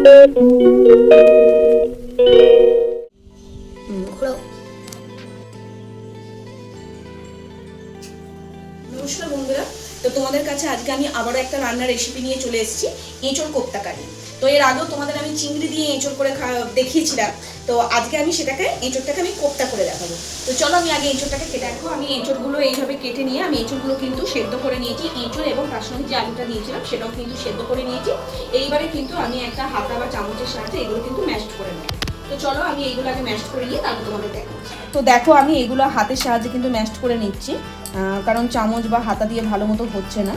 নমস্কার বন্ধুরা, তো তোমাদের কাছে আজকে আমি আবারও একটা রান্নার রেসিপি নিয়ে চলে এসেছি, এঁচোড় কোপ্তা কারি। তো এর আগেও তোমাদের আমি চিংড়ি দিয়ে এঁচোড় করে দেখিয়েছিলাম। তো আজকে আমি এঁচোড়টাকে আমি কোপ্তা করে দেখাবো। তো চলো আমি আগে এঁচোড়টাকে কেটে রাখবো। আমি এঁচোড়গুলো এইভাবে কেটে নিয়ে আমি এঁচোড়গুলো কিন্তু সেদ্ধ করে নিয়েছি। এঁচোড় এবং তার সঙ্গে যে আলুটা দিয়েছিলাম সেটাও কিন্তু সেদ্ধ করে নিয়েছি। এইবারে কিন্তু আমি একটা হাতা বা চামচের সাহায্যে এগুলো কিন্তু ম্যাশড করে নেব। তো চলো আমি এইগুলো আগে ম্যাশড করে নিয়ে তারপর তোমাদের দেখাচ্ছি। তো দেখো আমি এগুলো হাতের সাহায্যে কিন্তু ম্যাশড করে নিচ্ছি, কারণ চামচ বা হাতা দিয়ে ভালো মতো হচ্ছে না।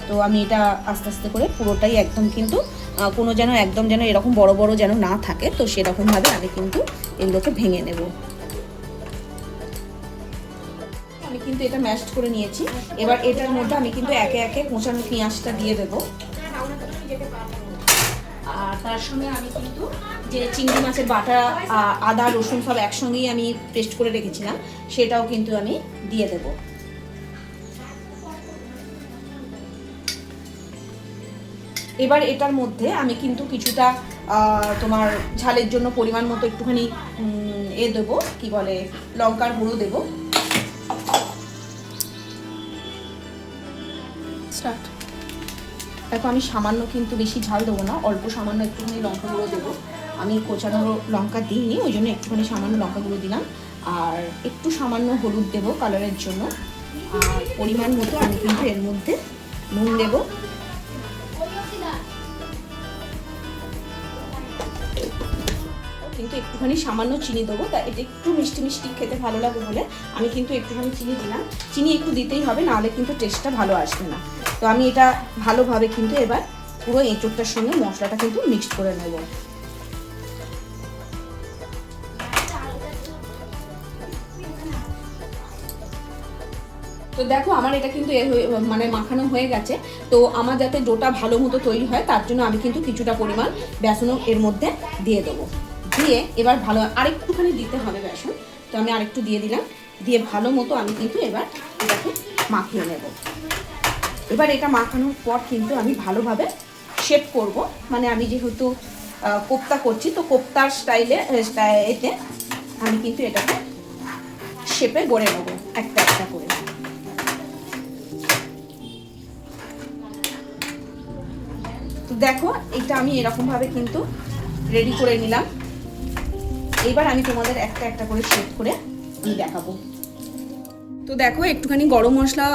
তো আমি এটা আস্তে আস্তে করে পুরোটাই একদম কিন্তু কোনো যেন একদম যেন এরকম বড় বড় যেন না থাকে, তো সেরকমভাবে আমি কিন্তু এগুলোকে ভেঙে নেব। আমি কিন্তু এটা ম্যাশড করে নিয়েছি। এবার এটার মধ্যে আমি কিন্তু একে একে কোঁচানো পেঁয়াজটা দিয়ে দেবো। আর তার সঙ্গে আমি কিন্তু যে চিংড়ি মাছের বাটা, আদা রসুন সব একসঙ্গেই আমি পেস্ট করে রেখেছিলাম, সেটাও কিন্তু আমি দিয়ে দেবো। এবার এটার মধ্যে আমি কিন্তু কিছুটা তোমার ঝালের জন্য পরিমাণ মতো একটুখানি দেবো, কি বলে, লঙ্কার গুঁড়ো দেবো। স্টার্ট। দেখো আমি সামান্য কিন্তু বেশি ঝাল দেবো না, অল্প সামান্য একটুখানি লঙ্কা গুঁড়ো দেবো। আমি কোচানো লঙ্কা দিইনি, ওই জন্য একটুখানি সামান্য লঙ্কা গুঁড়ো দিলাম। আর একটু সামান্য হলুদ দেবো কালারের জন্য। আর পরিমাণ মতো আমি কিন্তু এর মধ্যে নুন দেবো। কিন্তু একটুখানি সামান্য চিনি দেবো, তা এটা একটু মিষ্টি মিষ্টি খেতে ভালো লাগে বলে আমি কিন্তু একটুখানি চিনি দিলাম। চিনি একটু দিতেই হবে, নাহলে কিন্তু টেস্টটা ভালো আসবে না। তো আমি এটা ভালোভাবে কিন্তু এবার পুরো এঁচোড়টার সঙ্গে মশলাটা কিন্তু মিক্সড করে নেব। তো দেখো আমার এটা কিন্তু মানে মাখানো হয়ে গেছে। তো আমার যাতে ডোটা ভালো মতো তৈরি হয় তার জন্য আমি কিন্তু কিছুটা পরিমাণ বেসনও এর মধ্যে দিয়ে দেবো। দিয়ে এবার ভালো আরেকটুখানি দিতে হবে বেসন, তো আমি আরেকটু দিয়ে দিলাম। দিয়ে ভালো মতো আমি কিন্তু এবার এটাকে মাখিয়ে নেব। এবার এটা মাখানোর পর কিন্তু আমি ভালোভাবে শেপ করব। মানে আমি যেহেতু কোপ্তা করছি, তো কোপ্তার স্টাইলে এতে আমি কিন্তু এটাকে শেপে গড়ে নেবো একটা একটা করে। তো দেখো এটা আমি এরকমভাবে কিন্তু রেডি করে নিলাম। এবার আমি তোমাদের একটা একটা করে শেপ করে আমি দেখাবো। তো দেখো একটুখানি গরম মশলা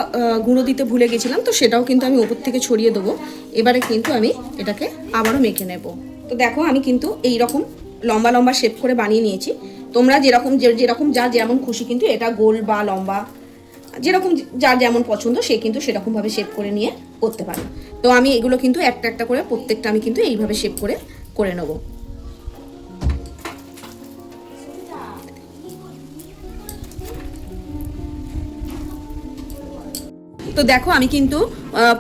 গুঁড়ো দিতে ভুলে গেছিলাম, তো সেটাও কিন্তু আমি ওপর থেকে ছড়িয়ে দেবো। এবারে কিন্তু আমি এটাকে আবারও মেখে নেব। তো দেখো আমি কিন্তু এইরকম লম্বা লম্বা শেপ করে বানিয়ে নিয়েছি। তোমরা যেরকম যার যেমন খুশি কিন্তু এটা গোল বা লম্বা যেরকম যার যেমন পছন্দ সে কিন্তু সেরকমভাবে শেপ করে নিয়ে করতে পারে। তো আমি এগুলো কিন্তু একটা একটা করে প্রত্যেকটা আমি কিন্তু এইভাবে শেপ করে নেব। তো দেখো আমি কিন্তু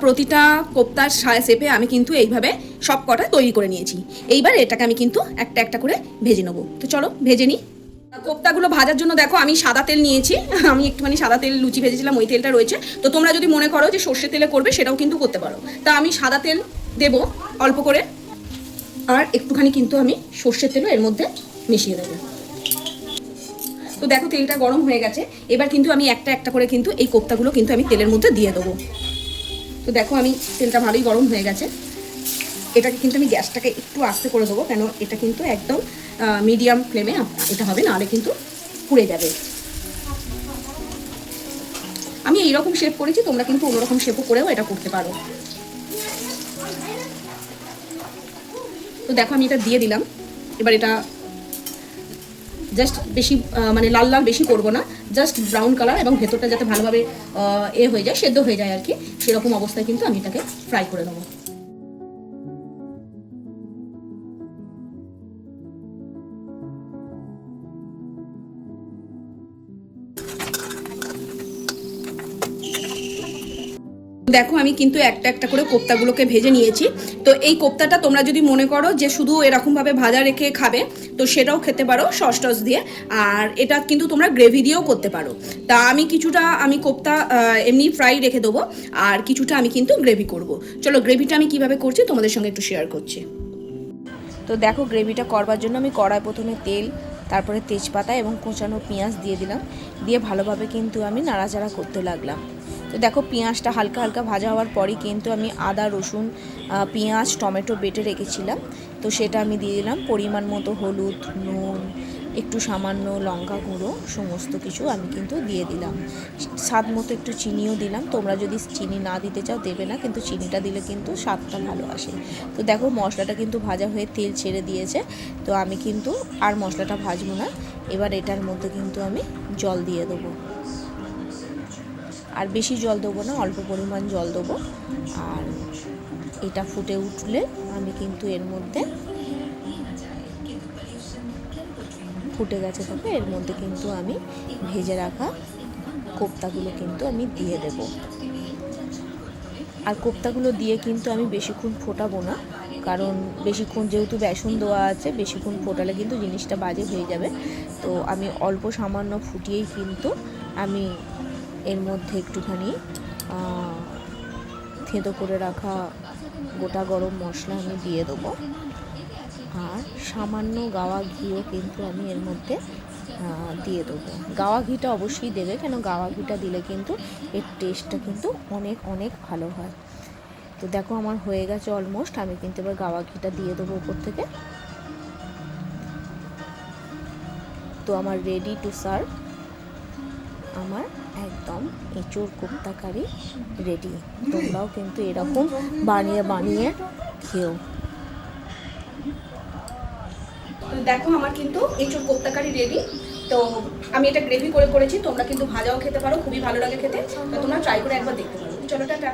প্রতিটা কোপ্তার শেপে আমি কিন্তু এইভাবে সব কটা তৈরি করে নিয়েছি। এইবার এটাকে আমি কিন্তু একটা একটা করে ভেজে নেবো। তো চলো ভেজে নিই। কোপ্তাগুলো ভাজার জন্য দেখো আমি সাদা তেল নিয়েছি। আমি একটুখানি সাদা তেল লুচি ভেজেছিলাম, ওই তেলটা রয়েছে। তো তোমরা যদি মনে করো যে সর্ষে তেলে করবে সেটাও কিন্তু করতে পারো। তা আমি সাদা তেল দেবো অল্প করে, আর একটুখানি কিন্তু আমি সর্ষের তেলও এর মধ্যে মিশিয়ে দেবো। তো দেখো তেলটা গরম হয়ে গেছে। এবার কিন্তু আমি একটা একটা করে কিন্তু এই কোপ্তাগুলো কিন্তু আমি তেলের মধ্যে দিয়ে দেবো। তো দেখো আমি তেলটা ভালোই গরম হয়ে গেছে। এটাকে কিন্তু আমি গ্যাসটাকে একটু আস্তে করে দেবো, কেন এটা কিন্তু একদম মিডিয়াম ফ্লেমে এটা হবে, নাহলে কিন্তু পুড়ে যাবে। আমি এইরকম শেপ করেছি, তোমরা কিন্তু অন্যরকম শেপও করেও এটা করতে পারো। তো দেখো আমি এটা দিয়ে দিলাম। এবার এটা জাস্ট বেশি মানে লাল লাল বেশি করবো না, জাস্ট ব্রাউন কালার এবং ভেতরটা যাতে ভালোভাবে হয়ে যায়, সেদ্ধ হয়ে যায় আর কি, সেরকম অবস্থায় কিন্তু আমি এটাকে ফ্রাই করে নেবো। দেখো আমি কিন্তু একটা একটা করে কোপ্তাগুলোকে ভেজে নিয়েছি। তো এই কোপ্তাটা তোমরা যদি মনে করো যে শুধু এরকমভাবে ভাজা রেখে খাবে, তো সেটাও খেতে পারো সস টস দিয়ে। আর এটা কিন্তু তোমরা গ্রেভি দিয়েও করতে পারো। তা আমি কিছুটা কোপ্তা এমনি ফ্রাই রেখে দেবো, আর কিছুটা আমি কিন্তু গ্রেভি করব। চলো গ্রেভিটা আমি কিভাবে করছি তোমাদের সঙ্গে একটু শেয়ার করছি। তো তো দেখো গ্রেভিটা করবার জন্য আমি কড়াই প্রথমে তেল, তারপরে তেজপাতা এবং কোঁচানো পেঁয়াজ দিয়ে দিলাম, দিয়ে ভালোভাবে কিন্তু আমি নাড়াচাড়া করতে লাগলাম। তো দেখো পেঁয়াজটা হালকা হালকা ভাজা হওয়ার পরই কিন্তু আমি আদা, রসুন, পেঁয়াজ, টমেটো বেটে রেখেছিলাম, তো সেটা আমি দিয়ে দিলাম। পরিমাণ মতো হলুদ, নুন, একটু সামান্য লঙ্কা গুঁড়ো, সমস্ত কিছু আমি কিন্তু দিয়ে দিলাম। স্বাদ মতো একটু চিনিও দিলাম, তোমরা যদি চিনি না দিতে চাও দেবে না, কিন্তু চিনিটা দিলে কিন্তু স্বাদটা ভালো আসে। তো দেখো মশলাটা কিন্তু ভাজা হয়ে তেল ছেড়ে দিয়েছে, তো আমি কিন্তু আর মশলাটা ভাজবো না। এবার এটার মধ্যে কিন্তু আমি জল দিয়ে দেবো, আর বেশি জল দেবো না, অল্প পরিমাণ জল দেবো। আর এটা ফুটে উঠলে আমি কিন্তু এর মধ্যে, ফুটে গেছে তবে এর মধ্যে কিন্তু আমি ভেজে রাখা কোপ্তাগুলো কিন্তু আমি দিয়ে দেব। আর কোপ্তাগুলো দিয়ে কিন্তু আমি বেশিক্ষণ ফোটাবো না, কারণ বেশিক্ষণ যেহেতু বেসন দেওয়া আছে, বেশিক্ষণ ফোটালে কিন্তু জিনিসটা বাজে হয়ে যাবে। তো আমি অল্প সামান্য ফুটিয়েই কিন্তু আমি এর মধ্যে একটুখানি থেঁতো করে রাখা গোটা গরম মশলা আমি দিয়ে দেবো, আর সামান্য গাওয়া ঘিও কিন্তু আমি এর মধ্যে দিয়ে দেবো। গাওয়া ঘিটা অবশ্যই দেবে, কেন গাওয়া ঘিটা দিলে কিন্তু এর টেস্টটা কিন্তু অনেক অনেক ভালো হয়। তো দেখো আমার হয়ে গেছে অলমোস্ট, আমি কিন্তু এবার গাওয়া ঘিটা দিয়ে দেবো উপর থেকে। তো আমার রেডি টু সার্ভ, আমার একদম এঁচোড় কোপ্তা কারি রেডি। তোমরাও কিন্তু এরকম বানিয়ে বানিয়ে খেও। তো দেখো আমার কিন্তু এঁচোড় কোপ্তা কারি রেডি। তো আমি এটা গ্রেভি করে করেছি, তোমরা কিন্তু ভাজাও খেতে পারো, খুবই ভালো লাগে খেতে। তো তোমরা ট্রাই করে একবার দেখতে পারো। চলো টাটা।